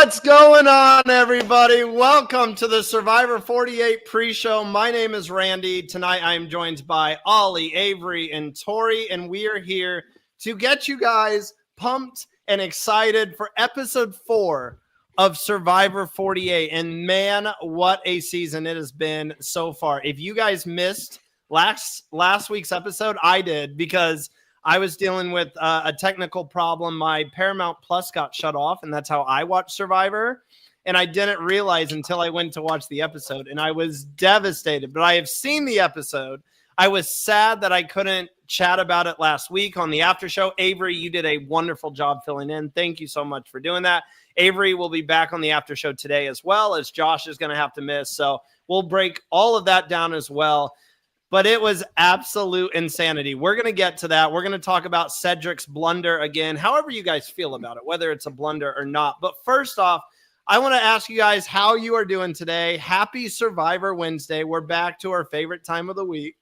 What's going on, everybody? Welcome to the Survivor 48 pre-show. My name is Randy. Tonight I am joined by Ollie, Avery, and Tori, and we are here to get you guys pumped and excited for episode 4 of Survivor 48. And man, what a season it has been so far. If you guys missed last week's episode, I did, because I was dealing with a technical problem. My Paramount Plus got shut off, and that's how I watched Survivor. And I didn't realize until I went to watch the episode, and I was devastated. But I have seen the episode. I was sad that I couldn't chat about it last week on the after show. Avery, you did a wonderful job filling in. Thank you so much for doing that. Avery will be back on the after show today, as well as Josh is going to have to miss. So we'll break all of that down as well. But it was absolute insanity. We're going to get to that. We're going to talk about Cedric's blunder again, however you guys feel about it, whether it's a blunder or not. But first off, I want to ask you guys how you are doing today. Happy Survivor Wednesday. We're back to our favorite time of the week.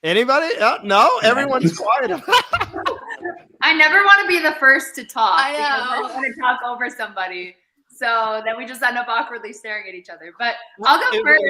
Anybody? No? Everyone's quiet. I never want to be the first to talk. I know. Because I want to talk over somebody. So then we just end up awkwardly staring at each other. But I'll go first.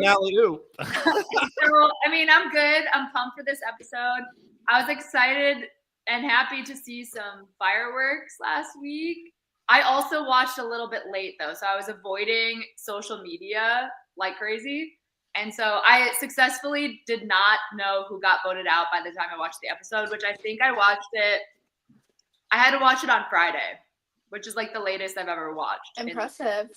So, I mean, I'm good. I'm pumped for this episode. I was excited and happy to see some fireworks last week. I also watched a little bit late, though. So I was avoiding social media like crazy. And so I successfully did not know who got voted out by the time I watched the episode, which I think I watched it. I had to watch it on Friday, which is like the latest I've ever watched. Impressive.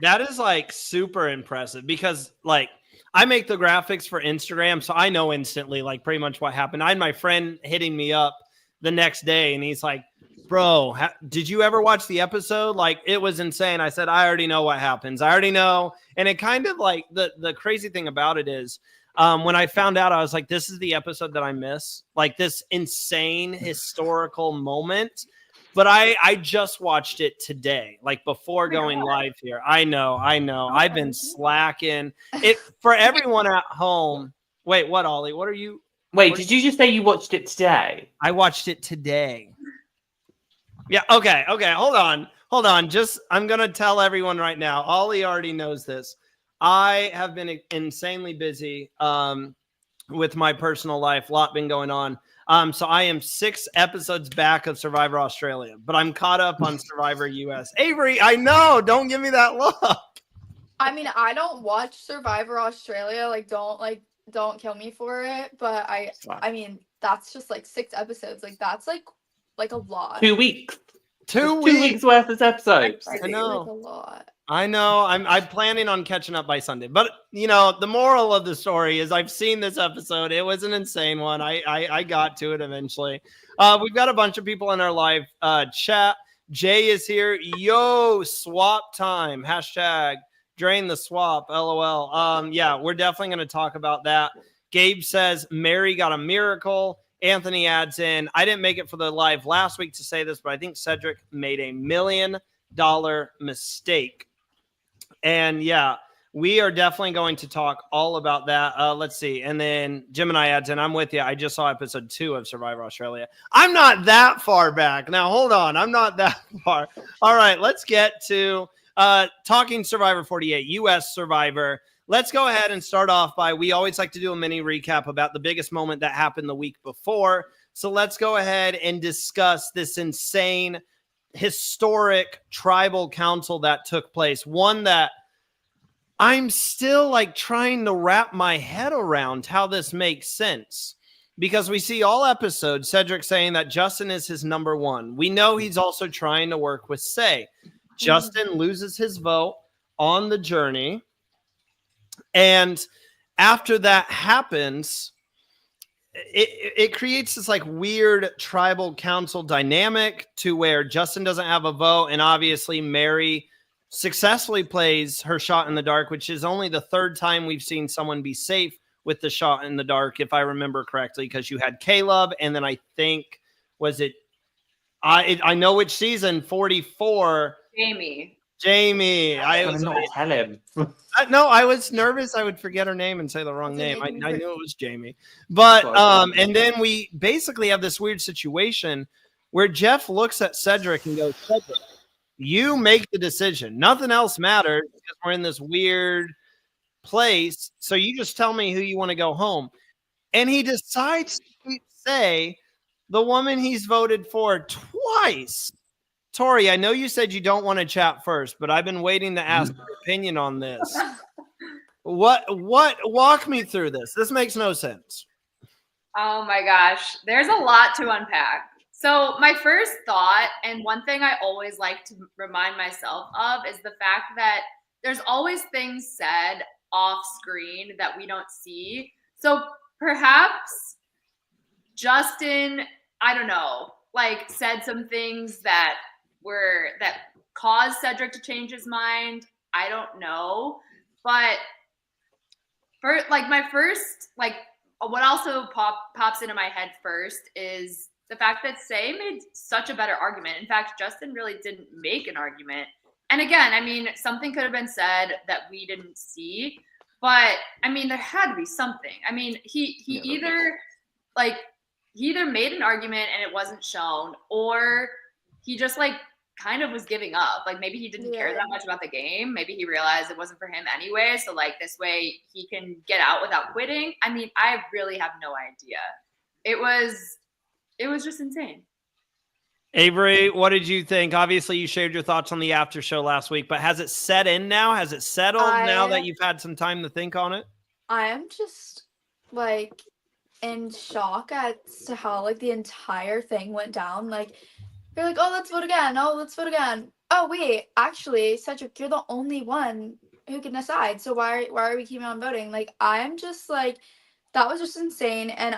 That is like super impressive, because like I make the graphics for Instagram, so I know instantly like pretty much what happened. I had my friend hitting me up the next day, and he's like, bro, did you ever watch the episode? Like, it was insane. I said, I already know what happens. I already know. And it kind of like the crazy thing about it is when I found out, I was like, this is the episode that I miss, like this insane historical moment. But I just watched it today, like before going live here. I know. I've been slacking. It for everyone at home. Wait, what, Ollie? What are you? Wait, did you just say you watched it today? I watched it today. Yeah. Okay. Hold on. I'm going to tell everyone right now. Ollie already knows this. I have been insanely busy with my personal life. A lot been going on. So I am 6 episodes back of Survivor Australia, but I'm caught up on Survivor US. Avery, I know. Don't give me that look. I mean, I don't watch Survivor Australia. Don't kill me for it. But I mean, that's just like 6 episodes. Like that's like a lot. 2 weeks. 2 weeks. 2 weeks worth of episodes. I know. Like a lot. I know. I'm planning on catching up by Sunday. But, you know, the moral of the story is I've seen this episode. It was an insane one. I got to it eventually. We've got a bunch of people in our live chat. Jay is here. Yo, swap time. Hashtag drain the swap. LOL. Yeah, we're definitely going to talk about that. Gabe says Mary got a miracle. Anthony adds in, I didn't make it for the live last week to say this, but I think Cedric made $1 million mistake. And yeah, we are definitely going to talk all about that. Let's see. And then Gemini adds in, I'm with you. I just saw episode 2 of Survivor Australia. I'm not that far back. Now, hold on. I'm not that far. All right, let's get to talking Survivor 48, U.S. Survivor. Let's go ahead and start off by, we always like to do a mini recap about the biggest moment that happened the week before. So let's go ahead and discuss this insane, historic tribal council that took place. One that I'm still like trying to wrap my head around how this makes sense. Because we see all episodes, Cedric saying that Justin is his number one. We know he's also trying to work with Say. Justin loses his vote on the journey. And after that happens, it creates this like weird tribal council dynamic to where Justin doesn't have a vote. And obviously Mary successfully plays her shot in the dark, which is only the 3rd time we've seen someone be safe with the shot in the dark, if I remember correctly, because you had Caleb. And then I think, was it, I know which season, 44. Jamie. I was not tell him. No, I was nervous I would forget her name and say the wrong name. I knew it was Jamie. But and then we basically have this weird situation where Jeff looks at Cedric and goes, Cedric, you make the decision. Nothing else matters because we're in this weird place. So you just tell me who you want to go home. And he decides to say the woman he's voted for twice. Tori, I know you said you don't want to chat first, but I've been waiting to ask your opinion on this. What walk me through this? This makes no sense. Oh my gosh, there's a lot to unpack. So my first thought, and one thing I always like to remind myself of, is the fact that there's always things said off screen that we don't see. So perhaps Justin, I don't know, like said some things that caused Cedric to change his mind. I don't know. But for like my first, like what also pops into my head first is the fact that Say made such a better argument. In fact, Justin really didn't make an argument. And again, I mean, something could have been said that we didn't see, but I mean, there had to be something. I mean, he either made an argument and it wasn't shown, or he just like kind of was giving up. Like maybe he didn't care that much about the game. Maybe he realized it wasn't for him anyway. So like this way he can get out without quitting. I mean, I really have no idea. It was just insane. Avery, what did you think? Obviously, you shared your thoughts on the after show last week, but has it set in now? Has it settled now that you've had some time to think on it? I am just like in shock as to how like the entire thing went down. Like you're like, oh, let's vote again. Oh, let's vote again. Oh, wait, actually, Cedric, you're the only one who can decide. So why are we keeping on voting? Like I'm just like, that was just insane, and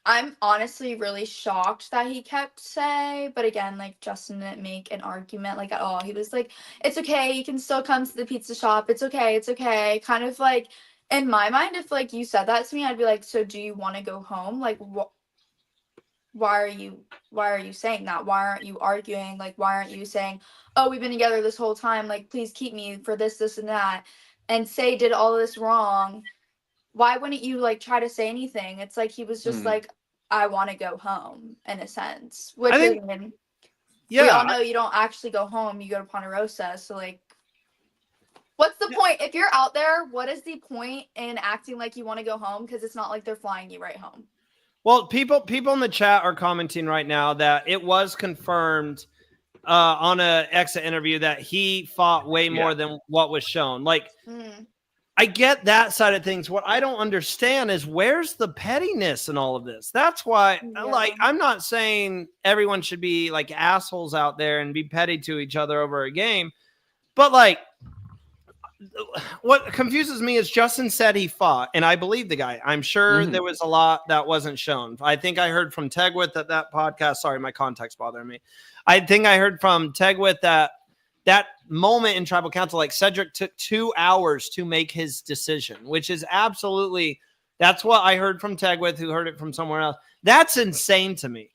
I'm honestly really shocked that he kept Say, but again, like Justin didn't make an argument like at all. He was like, it's okay, you can still come to the pizza shop. It's okay. Kind of like in my mind, if like you said that to me, I'd be like, so do you want to go home? Like why are you saying that? Why aren't you arguing? Like why aren't you saying, oh, we've been together this whole time, like please keep me for this and that, and Say did all this wrong. Why wouldn't you like try to say anything? It's like he was just like, I want to go home in a sense. Which we all know you don't actually go home, you go to Ponderosa. So like, what's the point? If you're out there, what is the point in acting like you want to go home? Because it's not like they're flying you right home. Well, people in the chat are commenting right now that it was confirmed on a exit interview that he fought way more than what was shown. Like, I get that side of things. What I don't understand is where's the pettiness in all of this? That's why, like, I'm not saying everyone should be like assholes out there and be petty to each other over a game, but like, what confuses me is Justin said he fought, and I believe the guy. I'm sure there was a lot that wasn't shown. I think I heard from Tegwith at that podcast. Sorry, my contact's bothering me. I think I heard from Tegwith that moment in tribal council, like Cedric took 2 hours to make his decision, which is absolutely, that's what I heard from Tegwith, who heard it from somewhere else. That's insane to me.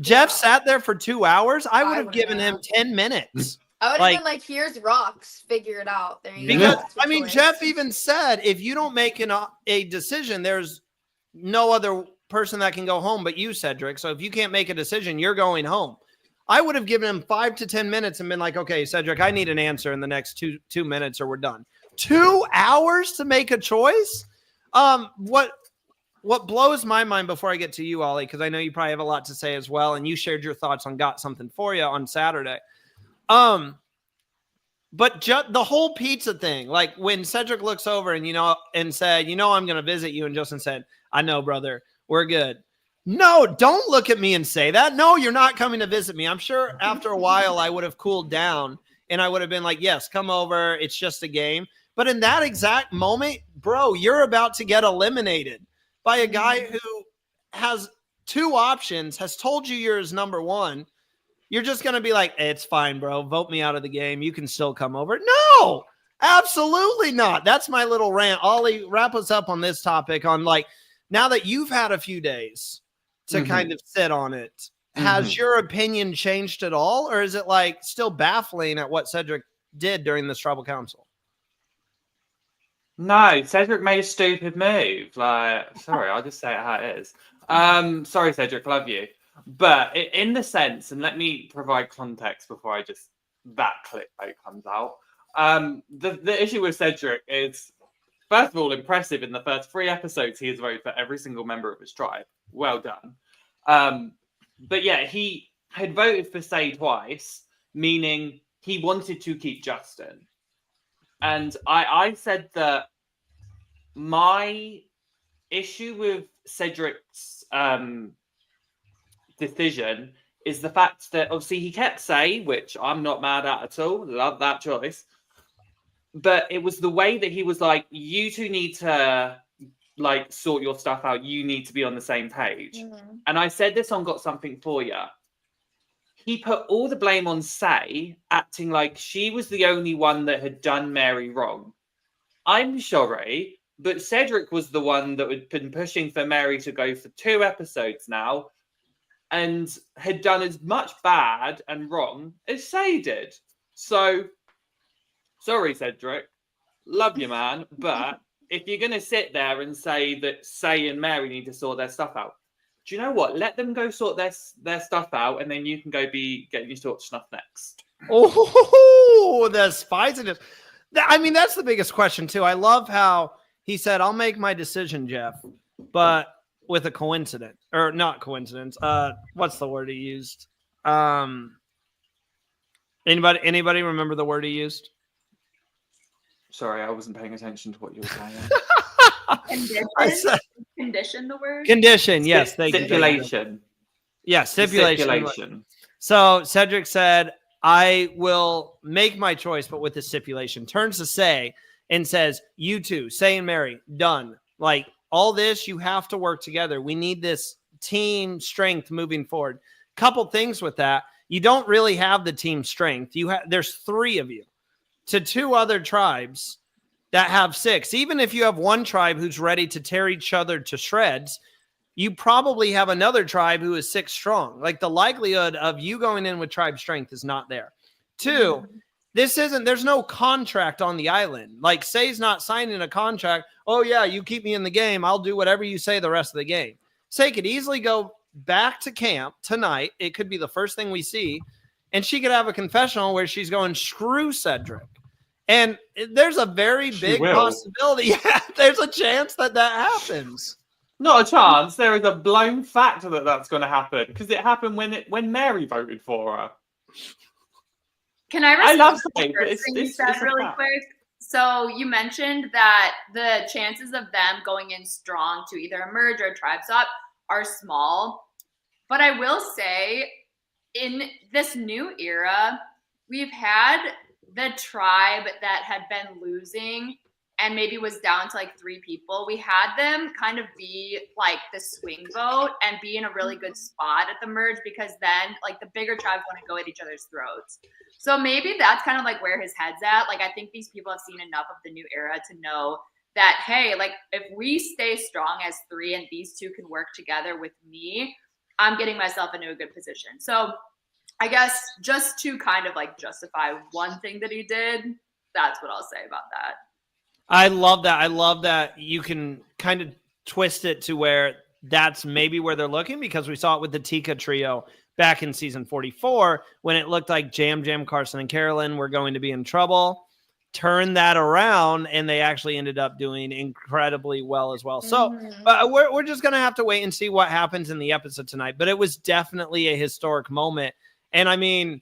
Jeff sat there for 2 hours. I would have given him 10 minutes. I would have been like, here's rocks, figure it out. There you go. Because, I mean, Jeff even said, if you don't make a decision, there's no other person that can go home but you, Cedric. So if you can't make a decision, you're going home. I would have given him 5 to 10 minutes and been like, okay, Cedric, I need an answer in the next two minutes or we're done. 2 hours to make a choice? What blows my mind before I get to you, Ollie, because I know you probably have a lot to say as well, and you shared your thoughts on Got Something For You on Saturday. But the whole pizza thing, like when Cedric looks over and said, I'm going to visit you. And Justin said, I know, brother, we're good. No, don't look at me and say that. No, you're not coming to visit me. I'm sure after a while I would have cooled down and I would have been like, yes, come over. It's just a game. But in that exact moment, bro, you're about to get eliminated by a guy who has 2 options, has told you you're his number one. You're just going to be like, hey, it's fine, bro. Vote me out of the game. You can still come over. No, absolutely not. That's my little rant. Ollie, wrap us up on this topic on like, now that you've had a few days to kind of sit on it, has your opinion changed at all? Or is it like still baffling at what Cedric did during this tribal council? No, Cedric made a stupid move. Like, sorry, I'll just say it how it is. Sorry, Cedric, love you. But in the sense, and let me provide context before that clip comes out. The issue with Cedric is, first of all, impressive. In the first 3 episodes, he has voted for every single member of his tribe. Well done. But yeah, he had voted for Say twice, meaning he wanted to keep Justin. And I said that my issue with Cedric's decision is the fact that obviously he kept Say, which I'm not mad at all. Love that choice. But it was the way that he was like, you two need to like sort your stuff out. You need to be on the same page. Mhm. And I said this on Got Something For Ya. He put all the blame on Say, acting like she was the only one that had done Mary wrong. I'm sorry, but Cedric was the one that had been pushing for Mary to go for 2 episodes now and had done as much bad and wrong as Say did. So, sorry, Cedric. Love you, man. But if you're going to sit there and say that Say and Mary need to sort their stuff out, do you know what? Let them go sort their stuff out, and then you can go be getting your sort of stuff next. Oh, the spiciness. I mean, that's the biggest question, too. I love how he said, I'll make my decision, Jeff, but with a coincidence. Or not coincidence. What's the word he used? Anybody remember the word he used? Sorry, I wasn't paying attention to what you were saying. Condition the word? Condition, yes. Stipulation. Yeah, stipulation. Stipulation. So Cedric said, I will make my choice, but with a stipulation. Turns to Say and says, you two, Say and Mary, done. Like, all this, you have to work together. We need this team strength moving forward. Couple things with that. You don't really have the team strength. There's 3 of you to 2 other tribes that have 6. Even if you have one tribe who's ready to tear each other to shreds, you probably have another tribe who is 6 strong. Like, the likelihood of you going in with tribe strength is not there. 2, there's no contract on the island. Like, Say's not signing a contract. Oh yeah, you keep me in the game, I'll do whatever you say the rest of the game. Say could easily go back to camp tonight. It could be the first thing we see. And she could have a confessional where she's going, screw Cedric. And there's a very big possibility. Yeah, there's a chance that happens. Not a chance. There is a blown fact that that's going to happen because it happened when Mary voted for her. Can I I love saying, but it's really quick? So you mentioned that the chances of them going in strong to either emerge or tribes up are small. But I will say, in this new era, we've had the tribe that had been losing and maybe was down to like 3 people. We had them kind of be like the swing vote and be in a really good spot at the merge, because then like the bigger tribes want to go at each other's throats. So maybe that's kind of like where his head's at. Like, I think these people have seen enough of the new era to know that, hey, like if we stay strong as 3 and these 2 can work together with me, I'm getting myself into a good position. So I guess just to kind of like justify one thing that he did, that's what I'll say about that. I love that. I love that you can kind of twist it to where that's maybe where they're looking, because we saw it with the Tika trio back in season 44 when it looked like Jam, Carson, and Carolyn were going to be in trouble. Turn that around, and they actually ended up doing incredibly well as well. So we're just going to have to wait and see what happens in the episode tonight. But it was definitely a historic moment. And I mean,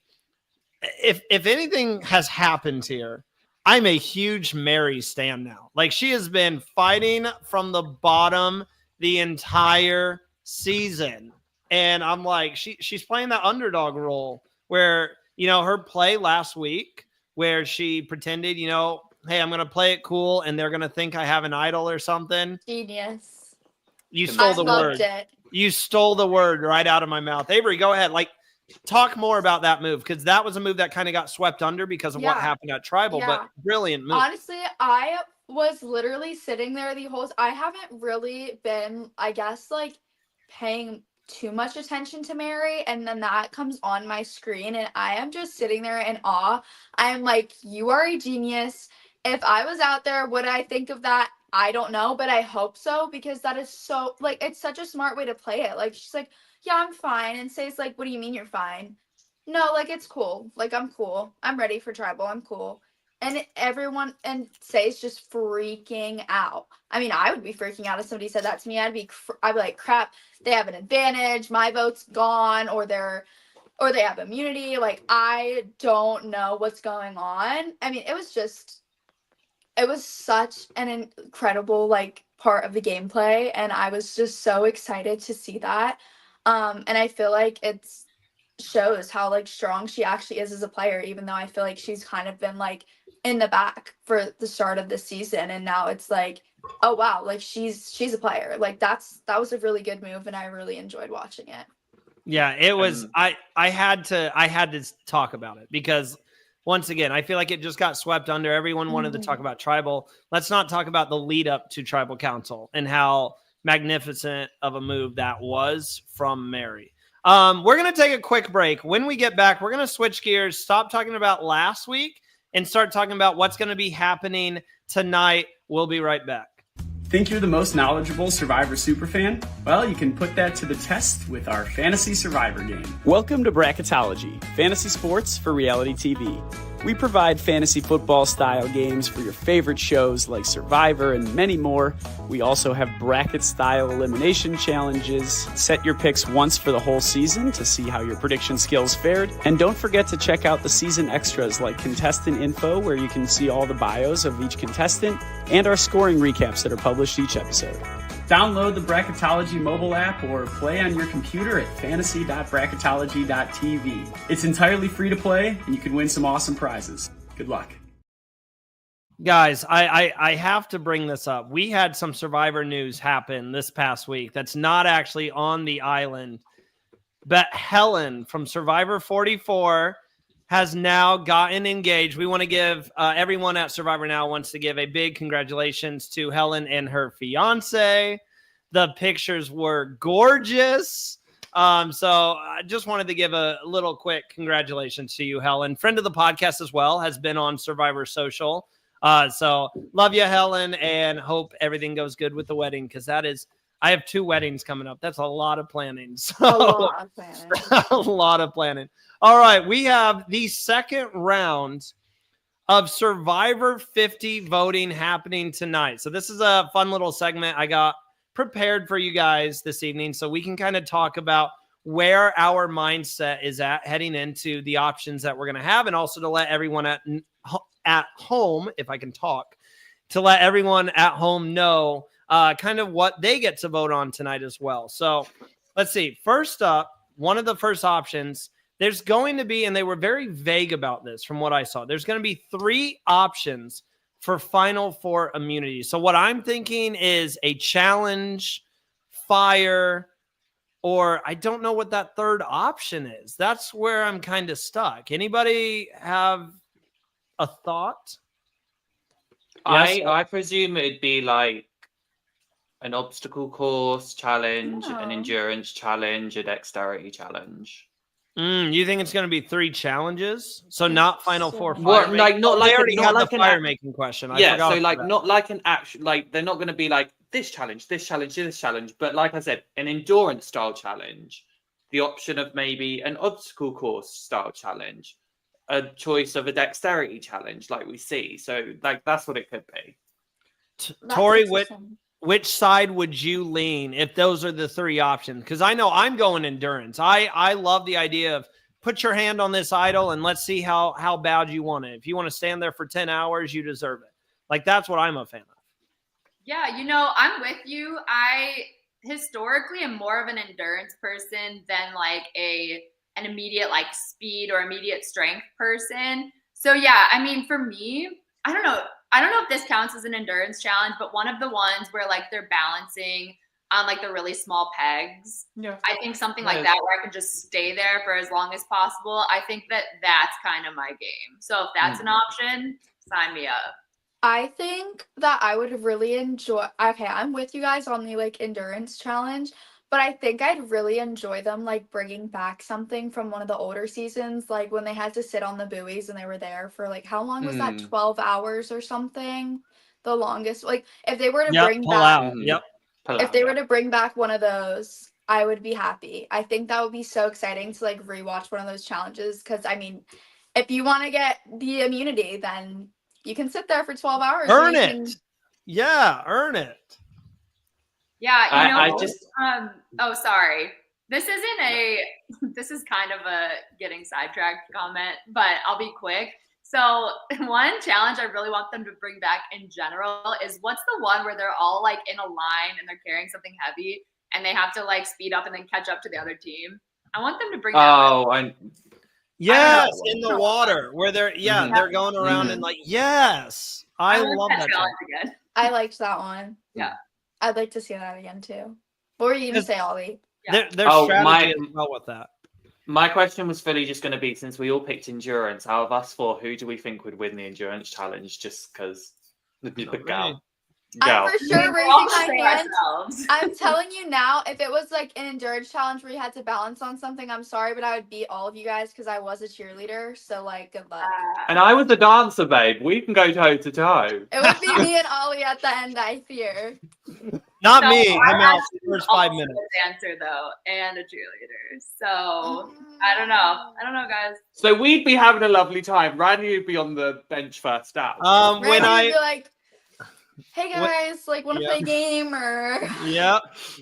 if anything has happened here, I'm a huge Mary stan now. Like, she has been fighting from the bottom the entire season. And I'm like, she's playing that underdog role where, you know, her play last week where she pretended, you know, hey, I'm going to play it cool and they're going to think I have an idol or something. Genius. You stole the word. You stole the word right out of my mouth. Avery, go ahead. Like, talk more about that move, because that was a move that kind of got swept under because of what happened at Tribal, but brilliant move. Honestly, I was literally sitting there the whole. I haven't really been, I guess, like paying too much attention to Mary, and then that comes on my screen, and I am just sitting there in awe. I'm like, you are a genius. If I was out there, would I think of that? I don't know, but I hope so, because that is so, like, it's such a smart way to play it. Like, she's like, yeah, I'm fine. And Say's like, what do you mean you're fine? No, like, it's cool. Like, I'm cool. I'm ready for tribal. I'm cool. And everyone, and Say's just freaking out. I mean, I would be freaking out if somebody said that to me. I'd be like, crap, they have an advantage. My vote's gone, or they have immunity. Like, I don't know what's going on. I mean, it was such an incredible, like, part of the gameplay, and I was just so excited to see that. And I feel like it's shows how, like, strong she actually is as a player, even though I feel like she's kind of been, like, in the back for the start of the season, and now it's like, oh wow, like, she's a player. Like, that was a really good move, and I really enjoyed watching it. Yeah, it was. I had to talk about it because, once again, I feel like it just got swept under. Everyone wanted to talk about tribal. Let's not talk about the lead up to tribal council and how magnificent of a move that was from Mary. We're going to take a quick break. When we get back, we're going to switch gears, stop talking about last week, and start talking about what's going to be happening tonight. We'll be right back. Think you're the most knowledgeable Survivor superfan? Well, you can put that to the test with our Fantasy Survivor game. Welcome to Bracketology, fantasy sports for reality TV. We provide fantasy football style games for your favorite shows like Survivor and many more. We also have bracket style elimination challenges. Set your picks once for the whole season to see how your prediction skills fared. And don't forget to check out the season extras like contestant info, where you can see all the bios of each contestant, and our scoring recaps that are published each episode. Download the Bracketology mobile app or play on your computer at fantasy.bracketology.tv. It's entirely free to play, and you can win some awesome prizes. Good luck. Guys, I have to bring this up. We had some Survivor news happen this past week that's not actually on the island, but Helen from Survivor 44 has now gotten engaged. We want to give everyone at Survivor Now wants to give a big congratulations to Helen and her fiance. The pictures were gorgeous. So I just wanted to give a little quick congratulations to you, Helen. Friend of the podcast as well, has been on Survivor Social. So love you, Helen, and hope everything goes good with the wedding, because I have 2 weddings coming up. That's a lot of planning. So, a lot of planning. a lot of planning. All right, we have the second round of Survivor 50 voting happening tonight. So this is a fun little segment I got prepared for you guys this evening, so we can kind of talk about where our mindset is at heading into the options that we're going to have, and also to let everyone at home, if I can talk, to let everyone at home know kind of what they get to vote on tonight as well. So let's see. First up, one of the first options, there's going to be, and they were very vague about this from what I saw, there's going to be 3 options for Final Four immunity. So what I'm thinking is a challenge, fire, or I don't know what that third option is. That's where I'm kind of stuck. Anybody have a thought? Yes? I presume it'd be like an obstacle course challenge, an endurance challenge, a dexterity challenge. You think it's going to be 3 challenges? So not Final Four fire what, making? like not like I already not had like the an fire making question. Yeah, so like not like an actual, like they're not going to be like this challenge, this challenge, this challenge, but like I said, an endurance style challenge, the option of maybe an obstacle course style challenge, a choice of a dexterity challenge, like we see. So like that's what it could be. Tori, which side would you lean if those are the 3 options? Because I know I'm going endurance. I love the idea of put your hand on this idol and let's see how bad you want it. If you want to stand there for 10 hours, you deserve it. Like, that's what I'm a fan of. Yeah, I'm with you. I historically am more of an endurance person than like an immediate like speed or immediate strength person. So yeah, I mean, for me, I don't know if this counts as an endurance challenge, but one of the ones where like they're balancing on like the really small pegs. Yeah. I think something like that where I can just stay there for as long as possible. I think that's kind of my game. So if that's an option, sign me up. I think that I would really enjoy, okay, I'm with you guys on the like endurance challenge, but I think I'd really enjoy them like bringing back something from one of the older seasons, like when they had to sit on the buoys and they were there for like, how long was that? 12 hours or something? the longest. Like if they were to Yep, bring pull back, out. Yep. if they were to bring back one of those, I would be happy. I think that would be so exciting to like rewatch one of those challenges. Because I mean, if you want to get the immunity, then you can sit there for 12 hours. Earn it. Yeah, earn it. Yeah, you know. I just. Oh, sorry. This is kind of a getting sidetracked comment, but I'll be quick. So one challenge I really want them to bring back in general is what's the one where they're all like in a line and they're carrying something heavy and they have to like speed up and then catch up to the other team. I want them to bring that. Yes, in the water where they're they're going around and like yes. I love that challenge again. I liked that one. Yeah. I'd like to see that again too. What were you gonna say, Ollie? Their strategy as well with that. My question was fully just going to be, since we all picked endurance, out of us four, who do we think would win the endurance challenge? Just because the girl. I'm for sure raising my hand. I'm telling you now, if it was like an endurance challenge where you had to balance on something, I'm sorry, but I would beat all of you guys because I was a cheerleader. So like, good luck. And I was a dancer, babe. We can go toe to toe. It would be me and Ollie at the end, I fear. Not me. I'm out the first 5 minutes. A dancer though, and a cheerleader. So I don't know, guys. So we'd be having a lovely time. Randy would be on the bench first out. Randy would be like, hey guys, like want to play a game or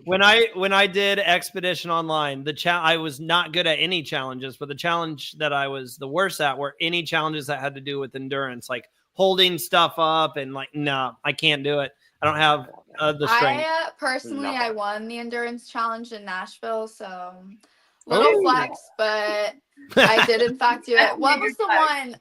when I did Expedition Online, I was not good at any challenges, but the challenge that I was the worst at were any challenges that had to do with endurance, like holding stuff up and like no, I can't do it. I don't have the strength. I won the endurance challenge in Nashville, so little flex, but I did in fact do it. What was the one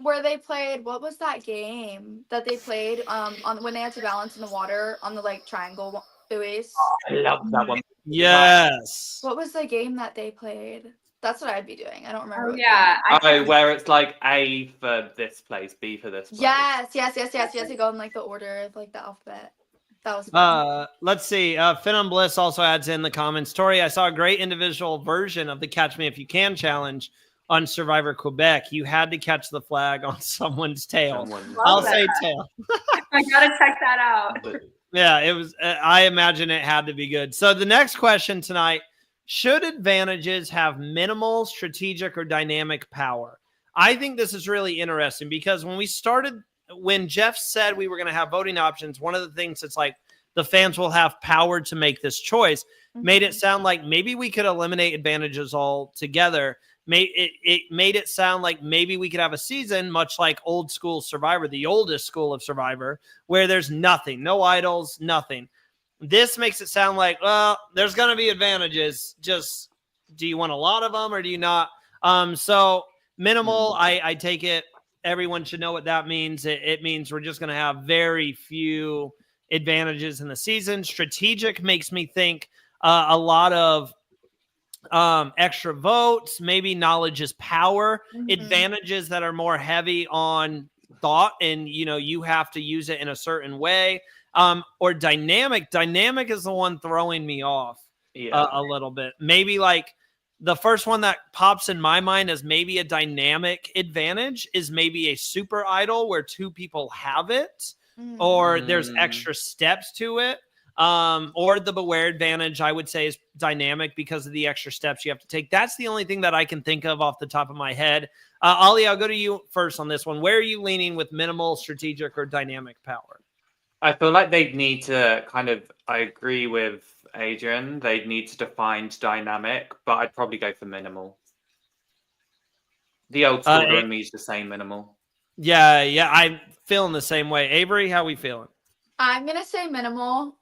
where they played? What was that game that they played on when they had to balance in the water on the like triangle buoys? I love that one. Yes. What was the game that they played? That's what I'd be doing. I don't remember. Where it's like A for this place, B for this place. Yes. You go in like the order of like the alphabet. That was fun. Let's see. Finn and Bliss also adds in the comments. Tori, I saw a great individual version of the Catch Me If You Can challenge on Survivor Quebec. You had to catch the flag on someone's tail. I'll say tail. I gotta check that out. Yeah, it was. I imagine it had to be good. So the next question tonight: should advantages have minimal, strategic, or dynamic power? I think this is really interesting because when Jeff said we were going to have voting options, one of the things that's like the fans will have power to make this choice made it sound like maybe we could eliminate advantages altogether. It made it sound like maybe we could have a season much like old school Survivor, the oldest school of Survivor, where there's nothing, no idols, nothing. This makes it sound like, well, there's going to be advantages. Just do you want a lot of them or do you not? So minimal, I take it. Everyone should know what that means. It means we're just going to have very few advantages in the season. Strategic makes me think a lot of extra votes, maybe knowledge is power, advantages that are more heavy on thought and you have to use it in a certain way, or dynamic is the one throwing me off a little bit. Maybe like the first one that pops in my mind as maybe a dynamic advantage is maybe a super idol where two people have it, or there's extra steps to it. Or the beware advantage, I would say, is dynamic because of the extra steps you have to take. That's the only thing that I can think of off the top of my head. Ollie, I'll go to you first on this one. Where are you leaning with minimal, strategic, or dynamic power? I feel like they'd need to I agree with Adrian, they'd need to define dynamic, but I'd probably go for minimal. The old school in me is the same minimal. Yeah, I'm feeling the same way. Avery, how we feeling? I'm going to say minimal.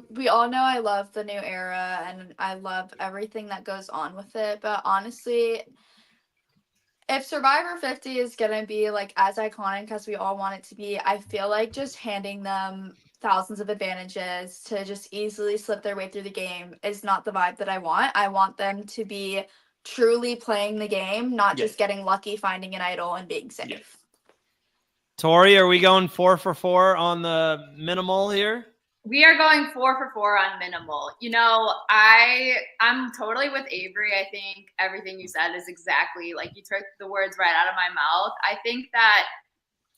We all know I love the new era and I love everything that goes on with it. But honestly, if Survivor 50 is going to be like as iconic as we all want it to be, I feel like just handing them thousands of advantages to just easily slip their way through the game is not the vibe that I want. I want them to be truly playing the game, not just getting lucky, finding an idol and being safe. Yes. Tori, are we going 4 for 4 on the minimal here? We are going 4 for 4 on minimal. I'm totally with Avery. I think everything you said is exactly like you took the words right out of my mouth. I think that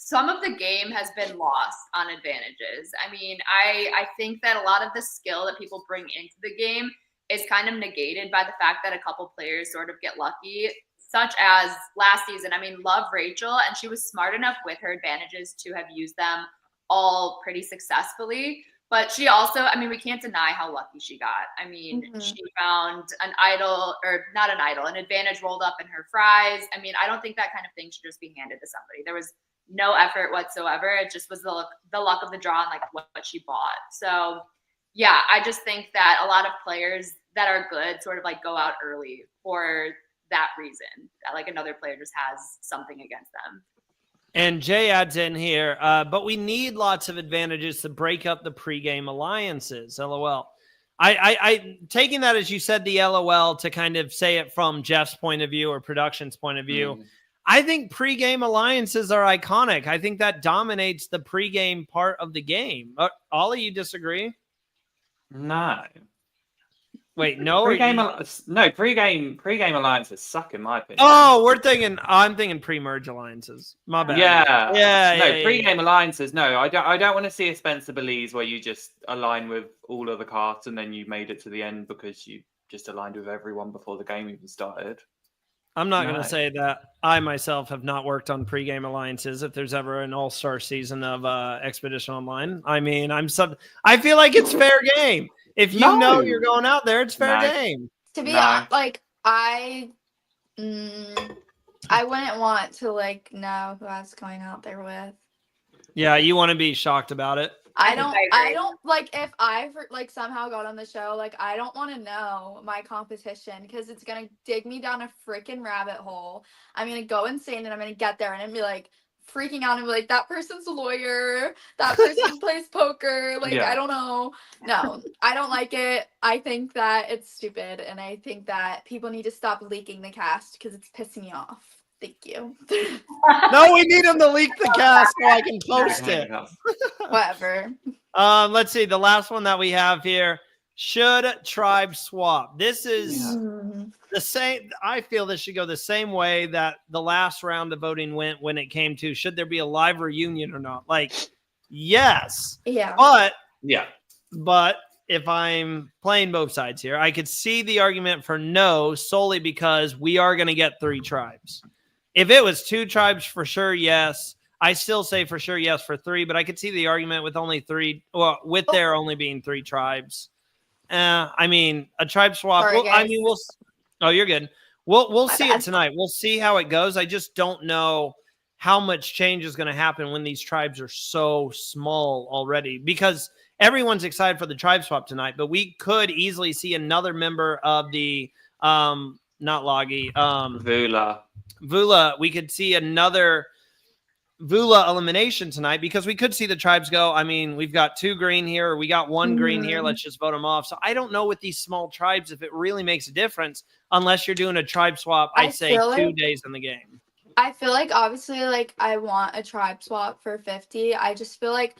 some of the game has been lost on advantages. I mean, I think that a lot of the skill that people bring into the game is kind of negated by the fact that a couple players sort of get lucky, such as last season. I mean, love Rachel, and she was smart enough with her advantages to have used them all pretty successfully. But she also, I mean, we can't deny how lucky she got. I mean, she found an advantage rolled up in her fries. I mean, I don't think that kind of thing should just be handed to somebody. There was no effort whatsoever. It just was the luck of the draw and like what she bought. So yeah, I just think that a lot of players that are good sort of like go out early for that reason, that like another player just has something against them. And Jay adds in here, but we need lots of advantages to break up the pregame alliances. LOL. I taking that as you said the LOL to kind of say it from Jeff's point of view or production's point of view. I think pregame alliances are iconic. I think that dominates the pregame part of the game. Ollie, you disagree? No. Wait, no. Pregame alliances suck in my opinion. Oh, I'm thinking pre-merge alliances. My bad. Yeah. Pregame alliances. No, I don't want to see a Spencer Belize where you just align with all of the cards and then you made it to the end because you just aligned with everyone before the game even started. I'm not going to say that I myself have not worked on pregame alliances. If there's ever an all-star season of Expedition Online, I mean, I feel like it's fair game. If you know you're going out there, it's fair game. To be honest, like I wouldn't want to like know who I was going out there with. Yeah, you want to be shocked about it. I don't like if I've like somehow got on the show, like I don't want to know my competition because it's gonna dig me down a freaking rabbit hole. I'm gonna go insane and I'm gonna get there and be like freaking out and be like, that person's a lawyer, that person plays poker, like I don't know. No, I don't like it. I think that it's stupid and I think that people need to stop leaking the cast because it's pissing me off. Thank you. No, we need him to leak the cast so I can post it. Whatever. Let's see. The last one that we have here. Should tribe swap? This is the same. I feel this should go the same way that the last round of voting went when it came to should there be a live reunion or not? Like, yes. Yeah. But if I'm playing both sides here, I could see the argument for no solely because we are going to get 3 tribes. If it was 2 tribes, for sure, yes. I still say for sure yes for 3, but I could see the argument with only 3, well, with there only being 3 tribes. I mean, a tribe swap. Sorry, Oh, you're good. We'll see bad. it tonight. We'll see how it goes. I just don't know how much change is going to happen when these tribes are so small already, because everyone's excited for the tribe swap tonight, but we could easily see another member of the not Loggy, Vula. We could see another Vula elimination tonight because we could see the tribes go. I mean, we've got 2 green here, or we got 1 green here. Let's just vote them off. So I don't know with these small tribes if it really makes a difference unless you're doing a tribe swap. I'd say 2 days in the game. I feel like obviously like I want a tribe swap for 50. I just feel like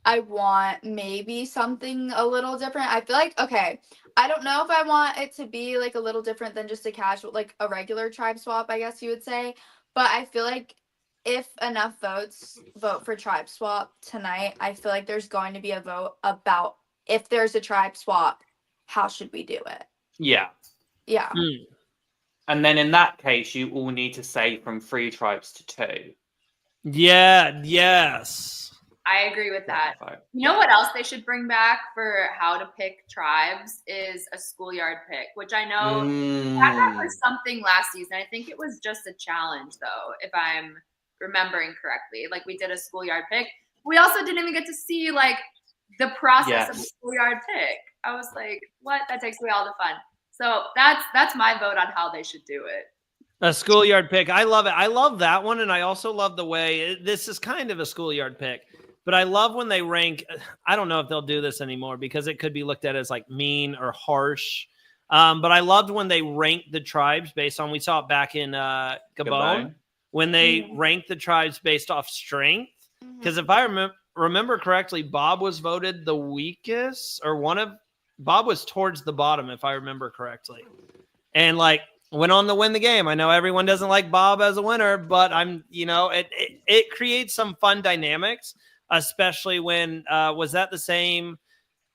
I want maybe something a little different. I feel like, okay, I don't know if I want it to be like a little different than just a casual, like a regular tribe swap, I guess you would say. But I feel like if enough votes vote for tribe swap tonight, I feel like there's going to be a vote about if there's a tribe swap, how should we do it? Yeah. And then in that case, you all need to say from 3 tribes to 2. Yes. I agree with that. You know what else they should bring back for how to pick tribes is a schoolyard pick, which I know that was something last season. I think it was just a challenge, though, if I'm remembering correctly. Like, we did a schoolyard pick. We also didn't even get to see, like, the process of the schoolyard pick. I was like, what? That takes away all the fun. So that's my vote on how they should do it. A schoolyard pick. I love it. I love that one. And I also love the way this is kind of a schoolyard pick. But I love when they rank. I don't know if they'll do this anymore because it could be looked at as like mean or harsh. But I loved when they ranked the tribes based on, we saw it back in Gabon, when they ranked the tribes based off strength. Because if I remember correctly, Bob was voted the weakest, or Bob was towards the bottom, if I remember correctly. And like, went on to win the game. I know everyone doesn't like Bob as a winner, but it creates some fun dynamics, especially when was that the same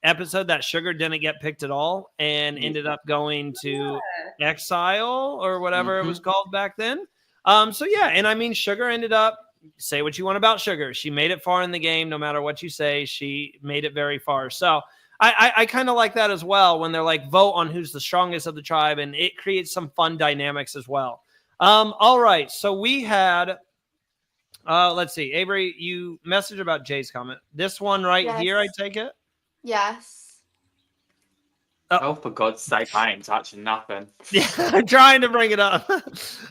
episode that Sugar didn't get picked at all and ended up going to exile or whatever it was called back then. So yeah, and I mean, Sugar ended up, say what you want about Sugar, she made it far in the game. No matter what you say, she made it very far. So I kind of like that as well, when they're like, vote on who's the strongest of the tribe, and it creates some fun dynamics as well. All right, so we had let's see, Avery, you messaged about Jay's comment. This one right here, I take it. Yes. Oh, for God's sake, I ain't touching nothing. Yeah, I'm trying to bring it up.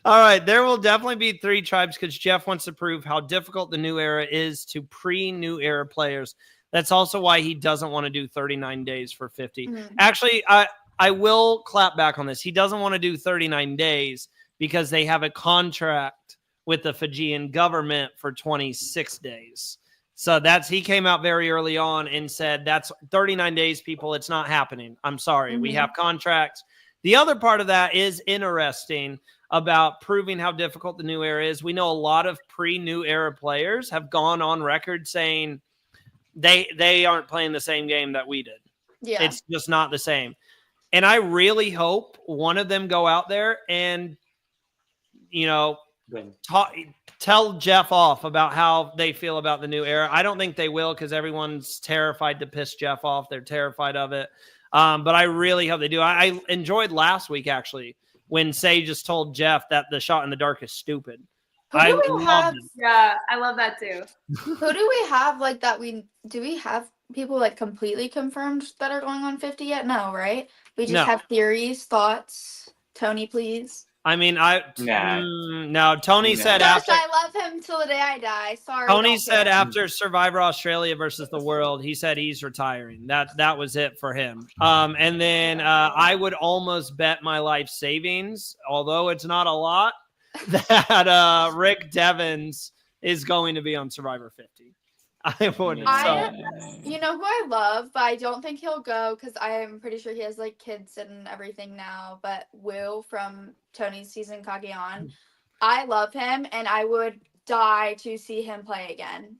All right, there will definitely be 3 tribes because Jeff wants to prove how difficult the new era is to pre-new era players. That's also why he doesn't want to do 39 days for 50. Actually, I will clap back on this. He doesn't want to do 39 days because they have a contract with the Fijian government for 26 days. So he came out very early on and said, that's 39 days, people. It's not happening. I'm sorry. We have contracts. The other part of that is interesting about proving how difficult the new era is. We know a lot of pre-new era players have gone on record saying they aren't playing the same game that we did. Yeah. It's just not the same. And I really hope one of them go out there and, tell Jeff off about how they feel about the new era. I don't think they will because everyone's terrified to piss Jeff off. They're terrified of it. But I really hope they do. I enjoyed last week, actually, when Say just told Jeff that the shot in the dark is stupid. Yeah, I love that too. Who do we have like that? Do we have people like completely confirmed that are going on 50 yet? No, right? We just have theories, thoughts. Tony, please. I mean, no. Tony said after. I love him till the day I die. Sorry. Tony said after Survivor Australia versus the World, he said he's retiring. That was it for him. And then I would almost bet my life savings, although it's not a lot, that Rick Devens is going to be on Survivor 50. I wouldn't. You know who I love, but I don't think he'll go because I am pretty sure he has like kids and everything now. But Will from Tony's season Kagyan, I love him and I would die to see him play again.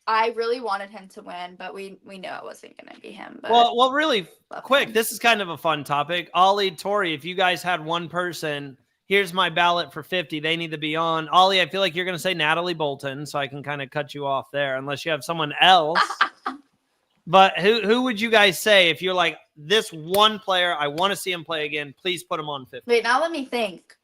I really wanted him to win, but we knew it wasn't going to be him. But well, really quick. This is kind of a fun topic. Ollie, Tori, if you guys had one person. Here's my ballot for 50. They need to be on. Ollie, I feel like you're going to say Natalie Bolton, so I can kind of cut you off there unless you have someone else. But who would you guys say if you're like, this one player, I want to see him play again, please put him on 50? Wait, now let me think.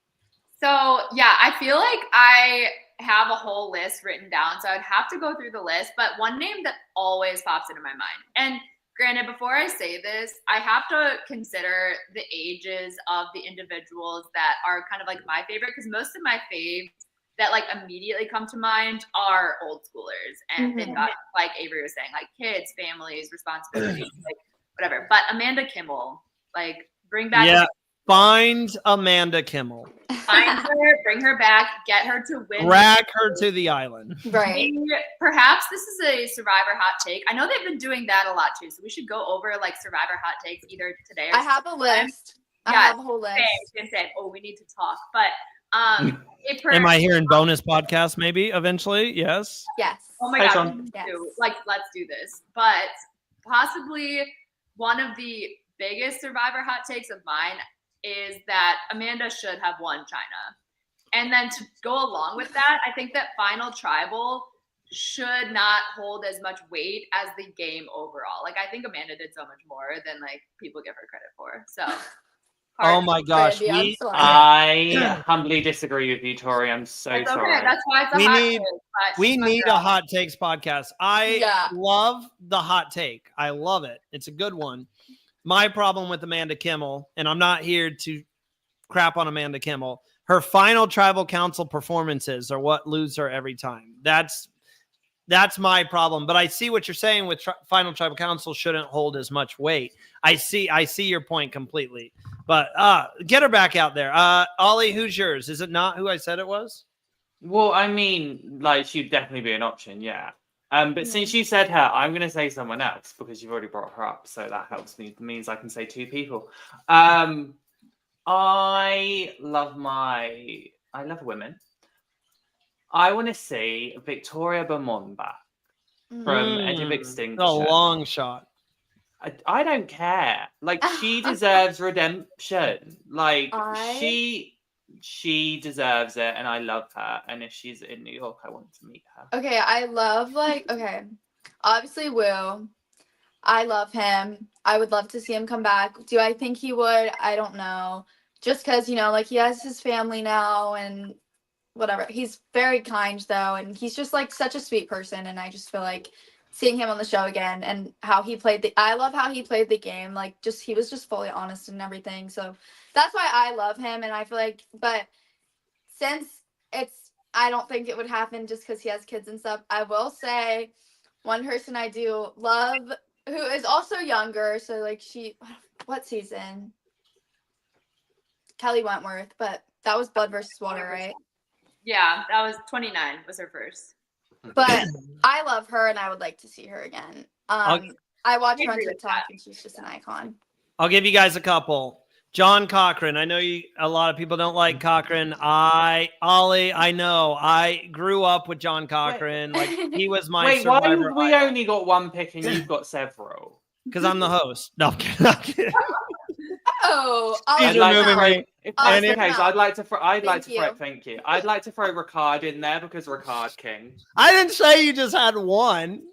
So, yeah, I feel like I have a whole list written down, so I'd have to go through the list. But one name that always pops into my mind, and granted, before I say this, I have to consider the ages of the individuals that are kind of like my favorite, because most of my faves that like immediately come to mind are old schoolers. And they've got, like Avery was saying, like kids, families, responsibilities, like whatever. But Amanda Kimmel, like bring back. Yeah, find Amanda Kimmel. Find her, bring her back, get her to win. Drag her to the island. Right. Perhaps this is a Survivor hot take. I know they've been doing that a lot too, so we should go over like Survivor hot takes either today or I have a list. I have a whole list. I say, we need to talk. But am I hearing bonus podcast maybe eventually? Yes. Yes. Oh my God. Yes. Let's do this. But possibly one of the biggest Survivor hot takes of mine is that Amanda should have won China. And then to go along with that, I think that Final Tribal should not hold as much weight as the game overall. Like, I think Amanda did so much more than, like, people give her credit for. So. Oh, my gosh. I humbly disagree with you, Tori. I'm so sorry. Okay. That's why it's a hot take. We need a hot takes podcast. I love the hot take. I love it. It's a good one. My problem with Amanda Kimmel, and I'm not here to crap on Amanda Kimmel, her Final Tribal Council performances are what lose her every time. That's my problem. But I see what you're saying with Final Tribal Council shouldn't hold as much weight. I see your point completely. But get her back out there. Ollie, who's yours? Is it not who I said it was? Well, I mean, like, she'd definitely be an option, yeah. But since you said her, I'm going to say someone else because you've already brought her up. So that helps me. It means I can say 2 people. I love women. I want to see Victoria Beaumont back from Edge of Extinction. A long shot. I don't care. Like, she deserves redemption. Like, she deserves it, and I love her. And if she's in New York, I want to meet her. Okay, I love, like, okay, obviously Wu. I love him. I would love to see him come back. Do I think he would? I don't know. Just because, you know, like, he has his family now and whatever. He's very kind, though, and he's just, like, such a sweet person, and I just feel like seeing him on the show again and how he played I love how he played the game. Like, just, he was just fully honest and everything. So that's why I love him, and I feel like, but since I don't think it would happen just because he has kids and stuff, I will say one person I do love who is also younger. So, like, what season? Kelly Wentworth, but that was Blood versus Water, right? Yeah, that was 29 was her first. But I love her, and I would like to see her again. I watch her on TikTok, and she's just an icon. I'll give you guys a couple. John Cochran. I know a lot of people don't like Cochran. Ollie, I know. I grew up with John Cochran. Like, he was my Survivor. Why have we only got one pick and you've got several? Because I'm the host. No, I'm kidding. Oh, I'd like to throw, if that's the case, no. I'd like to throw. Thank you. I'd like to throw Ricard in there because Ricard King. I didn't say you just had one.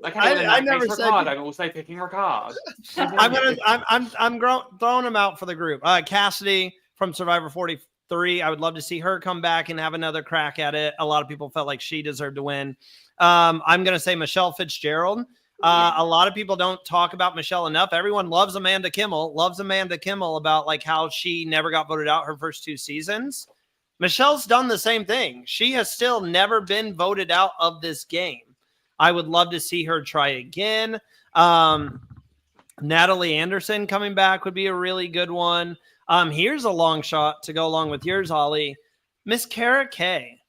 Okay, I never said Ricard. I'm also picking Ricard. I'm throwing him out for the group. Cassidy from Survivor 43. I would love to see her come back and have another crack at it. A lot of people felt like she deserved to win. I'm going to say Michelle Fitzgerald. A lot of people don't talk about Michelle enough. Everyone loves Amanda Kimmel about like how she never got voted out her first 2 seasons. Michelle's done the same thing. She has still never been voted out of this game. I would love to see her try again. Natalie Anderson coming back would be a really good one. Here's a long shot to go along with yours, Ollie. Miss Kara Kay.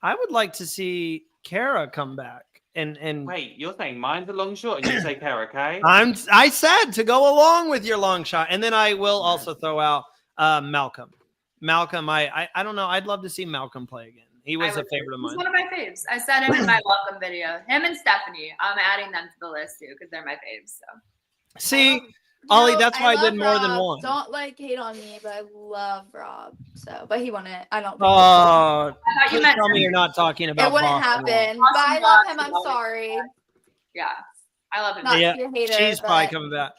I would like to see Kara come back. And wait, you're saying mine's a long shot and you say Kara Kay? I said to go along with your long shot. And then I will also throw out Malcolm. Malcolm, I don't know. I'd love to see Malcolm play again. He was a favorite of mine. He's one of my faves. I said him in my welcome video. Him and Stephanie. I'm adding them to the list too because they're my faves. So see, Ollie, that's why I did more than one. Don't like hate on me, but I love Rob. So, but he won it. I don't. Oh, please tell me you're not talking about. It wouldn't happen. But I love him. I'm sorry. Yeah, I love him. Not to be a hater, she's probably coming back.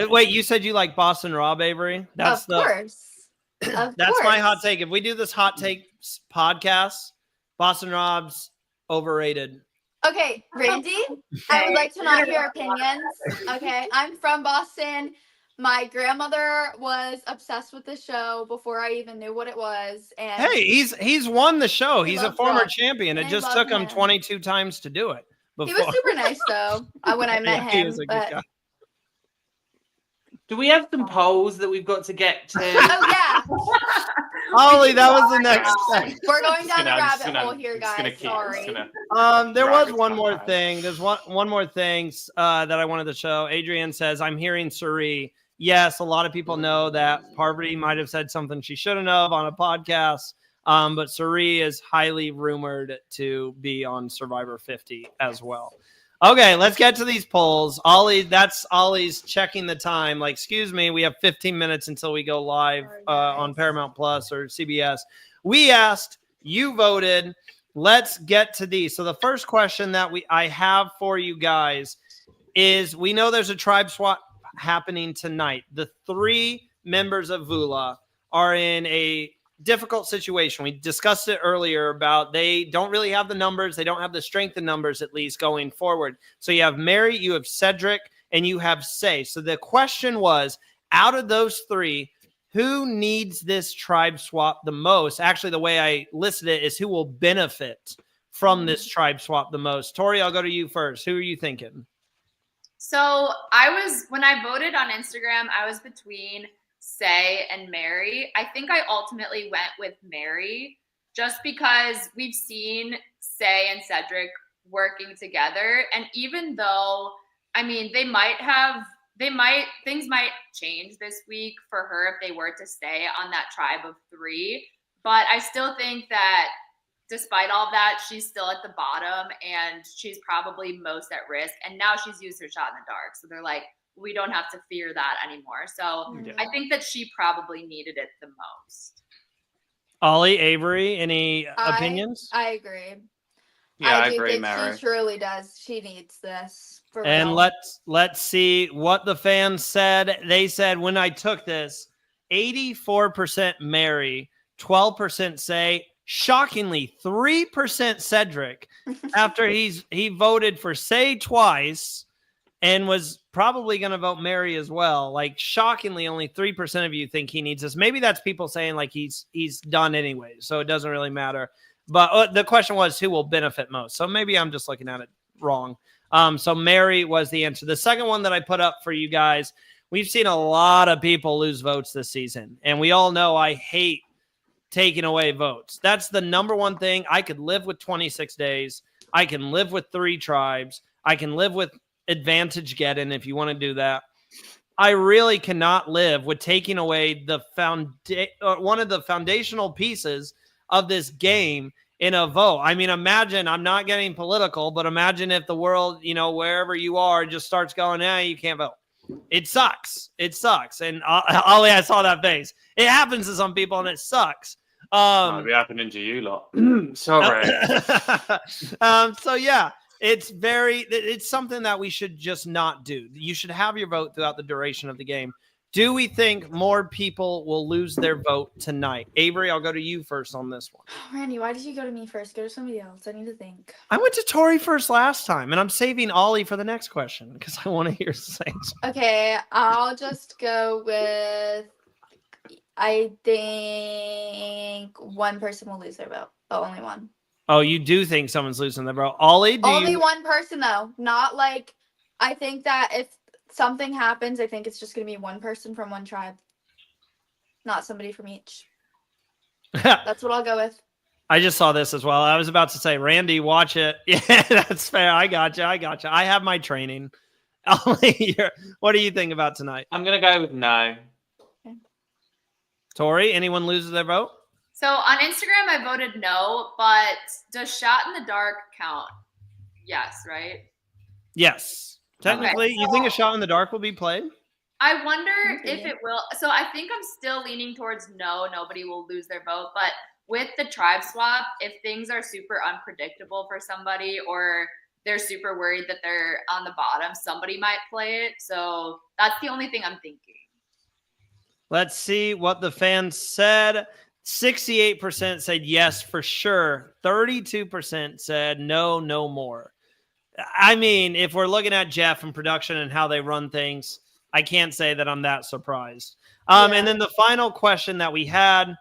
Wait, you said you like Boston Rob, Avery? Of course. That's my hot take. If we do this hot take podcast, Boston Rob's overrated. Okay, Randy, I would like to know your opinions. Okay, I'm from Boston. My grandmother was obsessed with the show before I even knew what it was. And hey, he's won the show. He's a former champion. It just took him 22 times to do it. Before. He was super nice though when I met him. He was a good guy. Do we have some polls that we've got to get to? Oh yeah. Ollie, that was the next thing. We're going down the rabbit hole here, guys. Sorry. There was one more thing. There's one more thing that I wanted to show. Adrienne says, I'm hearing Suri. Yes, a lot of people know that Parvati might have said something she shouldn't have on a podcast. But Suri is highly rumored to be on Survivor 50 as well. Okay, let's get to these polls. That's Ollie's checking the time. Like, excuse me, we have 15 minutes until we go live on Paramount Plus or CBS. We asked, you voted. Let's get to these. So the first question that I have for you guys is, we know there's a tribe swap happening tonight. The 3 members of Vula are in a difficult situation. We discussed it earlier about they don't really have the numbers. They don't have the strength in numbers, at least going forward. So you have Mary, you have Cedric, and you have Say. So the question was, out of those 3, who needs this tribe swap the most? Actually, the way I listed it is who will benefit from this tribe swap the most. Tori, I'll go to you first. Who are you thinking? So when I voted on Instagram, I was between Say and Mary. I think I ultimately went with Mary just because we've seen Say and Cedric working together. And even though, I mean, they might have things might change this week for her if they were to stay on that tribe of 3. But I still think that despite all of that, she's still at the bottom and she's probably most at risk. And now she's used her shot in the dark. So they're like, we don't have to fear that anymore. So I think that she probably needed it the most. Ollie, Avery, any opinions? I agree. Yeah, I do agree, think Mary. she truly does. She needs this. For And real. let's see what the fans said. They said when I took this, 84% Mary, 12% say, shockingly 3% Cedric after he voted for Say twice and was probably going to vote Mary as well. Like shockingly only 3% of you think he needs this. Maybe that's people saying like he's done anyway, so it doesn't really matter. But the question was who will benefit most. So maybe I'm just looking at it wrong. So Mary was the answer. The second one that I put up for you guys, we've seen a lot of people lose votes this season. And we all know I hate taking away votes. That's the number one thing. I could live with 26 days. I can live with 3 tribes. I can live with advantage getting if you want to do that. I really cannot live with taking away the one of the foundational pieces of this game in a vote. I mean, imagine, I'm not getting political, but imagine if the world, wherever you are, just starts going, you can't vote. It sucks. It sucks. And Ollie, I saw that face. It happens to some people and it sucks. Might be happening to you lot. Sorry. So yeah, it's something that we should just not do. You should have your vote throughout the duration of the game. Do we think more people will lose their vote tonight? Avery, I'll go to you first on this one. Randy, why did you go to me first? Go to somebody else. I need to think. I went to Tori first last time, and I'm saving Ollie for the next question because I want to hear things. Okay, I'll just go with, I think one person will lose their vote. Oh, only one. Oh, you do think someone's losing their vote? Ollie, only one person, though. Not like, I think that if something happens, I think it's just going to be one person from one tribe. Not somebody from each. That's what I'll go with. I just saw this as well. I was about to say, Randy, watch it. Yeah, that's fair. I got you. I have my training. Ollie, what do you think about tonight? I'm going to go with no. Okay. Tori, anyone loses their vote? So on Instagram, I voted no, but does shot in the dark count? Yes, right? Yes. Technically, Okay, so you think a shot in the dark will be played? I wonder if it will. So I think I'm still leaning towards no, nobody will lose their vote. But with the tribe swap, if things are super unpredictable for somebody or they're super worried that they're on the bottom, somebody might play it. So that's the only thing I'm thinking. Let's see what the fans said. 68% said yes, for sure. 32% said no, no more. I mean, if we're looking at Jeff and production and how they run things, I can't say that I'm that surprised. And then the final question that we had,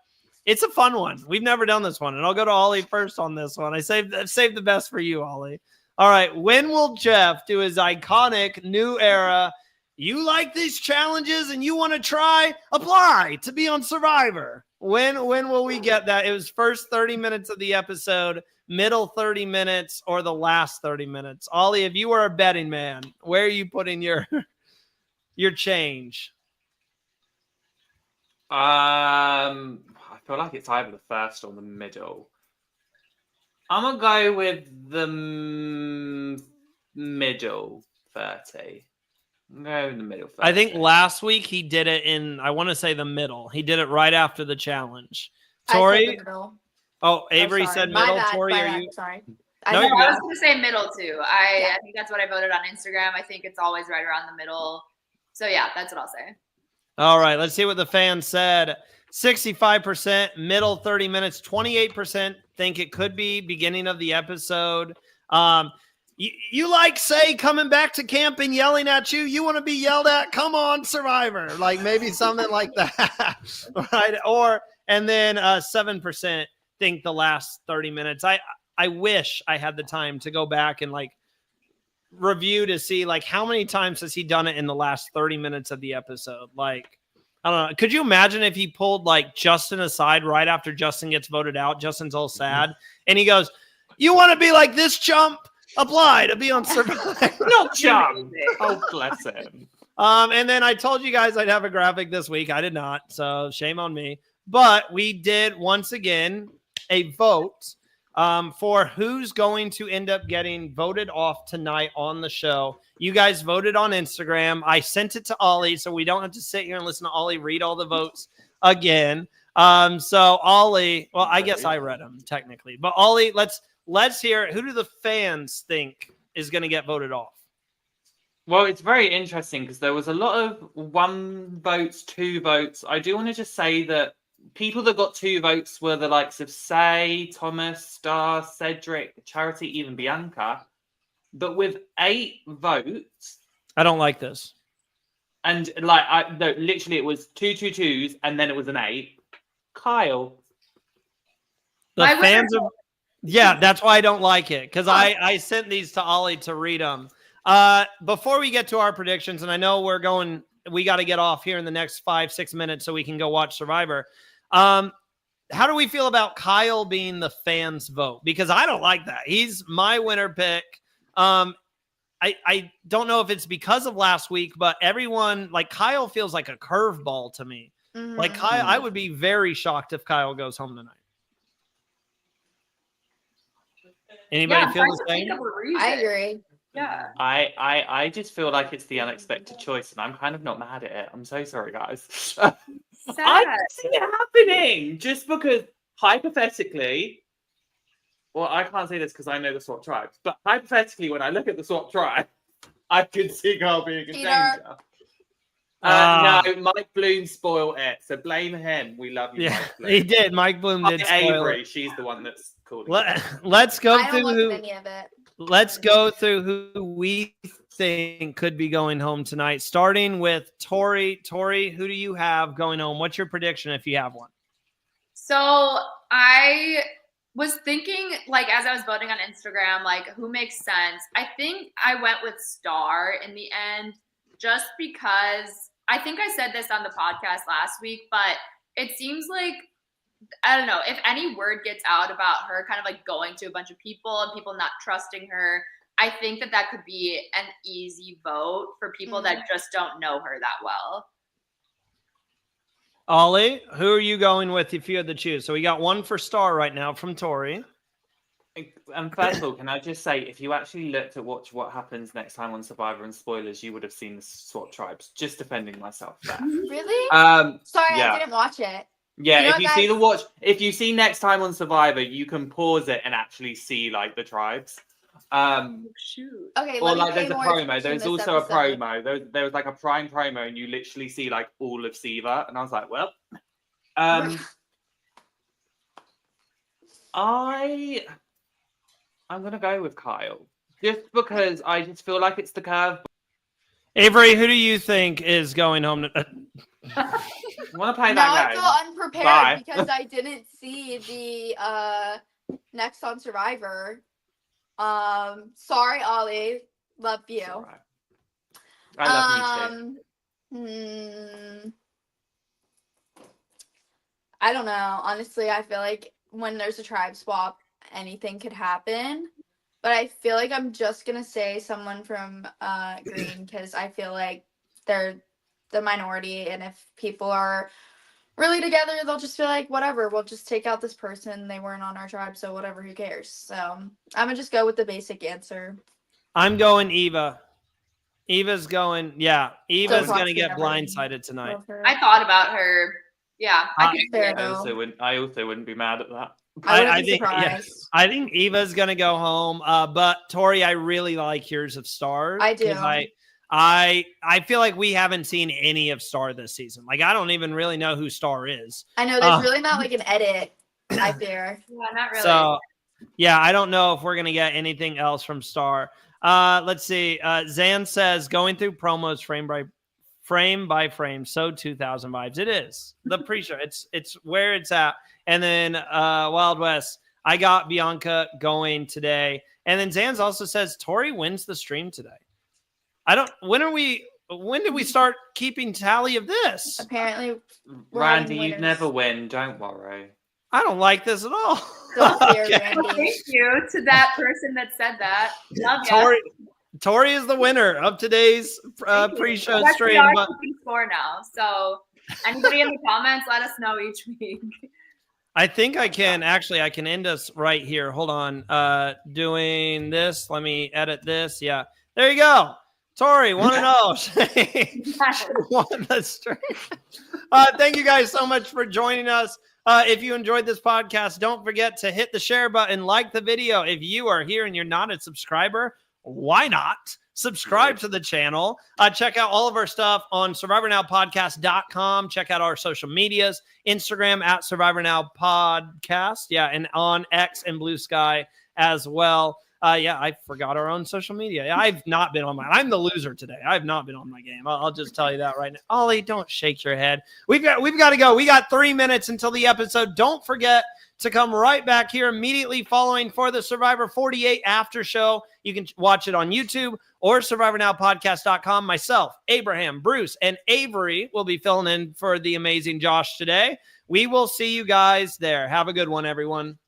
it's a fun one. We've never done this one, and I'll go to Ollie first on this one. I saved the best for you, Ollie. All right, when will Jeff do his iconic new era, you like these challenges and you want to try, apply to be on Survivor? When will we get that? It was first 30 minutes of the episode, middle 30 minutes, or the last 30 minutes. Ollie, if you were a betting man, where are you putting your change? I feel like it's either the first or the middle. I'm going to go with the middle 30. I'm going in the middle 30. I think last week he did it in, I want to say the middle. He did it right after the challenge. Tori? I said the middle. Oh, Avery said middle. Tori, are you? Sorry. No, I you're was good. going to say middle too. I think that's what I voted on Instagram. I think it's always right around the middle. So yeah, that's what I'll say. All right, let's see what the fans said. 65% middle 30 minutes. 28% think it could be beginning of the episode. You like, say, coming back to camp and yelling at you? You want to be yelled at? Come on, Survivor. Like maybe something like that. Right? And then 7% think the last 30 minutes. I wish I had the time to go back and review to see how many times has he done it in the last 30 minutes of the episode. I don't know. Could you imagine if he pulled Justin aside right after Justin gets voted out? Justin's all sad. And he goes, you want to be like this chump? Apply to be on Survivor. Not chump. Oh, bless him. And then I told you guys I'd have a graphic this week. I did not, so shame on me. But we did once again a vote for who's going to end up getting voted off tonight on the show. You guys voted on Instagram. I sent it to Ollie, so we don't have to sit here and listen to Ollie read all the votes again. So Ollie, well, I guess I read them technically, but Ollie, let's hear it. Who do the fans think is going to get voted off? Well, it's very interesting because there was a lot of 1 votes, 2 votes. I do want to just say that people that got 2 votes were the likes of Say, Thomas, Star, Cedric, Charity, even Bianca. But with 8 votes, I don't like this. And literally it was 2 2s, and then it was an 8. Kyle. The fans of, yeah, that's why I don't like it, because I sent these to Ollie to read them. Before we get to our predictions, and I know we got to get off here in the next 5-6 minutes so we can go watch Survivor. How do we feel about Kyle being the fans' vote? Because I don't like that. He's my winner pick. I don't know if it's because of last week, but everyone, like, Kyle feels like a curveball to me. Mm-hmm. Like, Kyle, I would be very shocked if Kyle goes home tonight. Anybody feel the same? I agree. Yeah. I just feel like it's the unexpected choice, and I'm kind of not mad at it. I'm so sorry, guys. I can see it happening just because hypothetically, well, I can't say this because I know the SWAT tribes, but hypothetically, when I look at the SWAT tribe, I could see Carl being in danger. No, Mike Bloom spoiled it, so blame him. We love you, Mike Bloom. He did. Mike Bloom did spoil Avery, it. she's the one that's called. Let's go I don't look at any of it. Let's go through who we think could be going home tonight, starting with Tori. Tori, who do you have going home? What's your prediction if you have one? So I was thinking, like, as I was voting on Instagram, like, who makes sense? I think I went with Star in the end, just because I think I said this on the podcast last week, but it seems like, I don't know, if any word gets out about her kind of like going to a bunch of people and people not trusting her, I think that could be an easy vote for people that just don't know her that well. Ollie, who are you going with if you had to choose? So we got one for Star right now from Tori. And first of all, can I just say, if you actually looked at what happens next time on Survivor and spoilers, you would have seen the SWAT tribes. Just defending myself there. Really? Sorry, yeah. I didn't watch it. Yeah, if you see next time on Survivor, you can pause it and actually see like the tribes. Shoot. Okay, or like there's a promo. There's also a promo. There was like a Prime promo, and you literally see like all of Siva, and I was like, well, I'm gonna go with Kyle just because I just feel like it's the curve. Avery, who do you think is going home? Want to play that now game? I feel unprepared because I didn't see the next on Survivor. Sorry, Ollie. Love you. Right. I love you too. I don't know. Honestly, I feel like when there's a tribe swap, anything could happen. But I feel like I'm just gonna say someone from Green because I feel like they're the minority, and if people are really together, they'll just feel like, whatever, we'll just take out this person. They weren't on our tribe, so whatever, who cares? So I'm gonna just go with the basic answer. I'm going Eva. Eva's going, Eva's gonna get blindsided tonight. I thought about her. Yeah, I also wouldn't be mad at that. I think Eva's gonna go home. But Tori, I really like Heroes of Stars. I do. I feel like we haven't seen any of Star this season. Like, I don't even really know who Star is. I know there's really not like an edit, I fear. Yeah, not really. So, yeah, I don't know if we're going to get anything else from Star. Let's see. Zan says, going through promos frame by frame, so 2000 vibes. It is. The pre-show. It's where it's at. And then Wild West, I got Bianca going today. And then Zan's also says, Tori wins the stream today. When did we start keeping tally of this? Apparently, Randy, you'd never win. Don't worry. I don't like this at all. Don't fear, Randy. Thank you to that person that said that. Love you. Tori is the winner of today's pre-show stream. But score now. So anybody in the comments, let us know each week. I think I can end us right here. Hold on. Doing this. Let me edit this. Yeah. There you go. Tori, 1-0. Won the stream. Thank you guys so much for joining us. If you enjoyed this podcast, don't forget to hit the share button, like the video. If you are here and you're not a subscriber, why not subscribe to the channel? Check out all of our stuff on survivornowpodcast.com. Check out our social medias, Instagram at survivornowpodcast. Yeah, and on X and Blue Sky as well. I forgot our own social media. I've not been on mine. I'm the loser today. I've not been on my game. I'll just tell you that right now. Ollie, don't shake your head. We've got to go. We got 3 minutes until the episode. Don't forget to come right back here immediately following for the Survivor 48 after show. You can watch it on YouTube or survivornowpodcast.com. Myself, Abraham, Bruce, and Avery will be filling in for the amazing Josh today. We will see you guys there. Have a good one, everyone.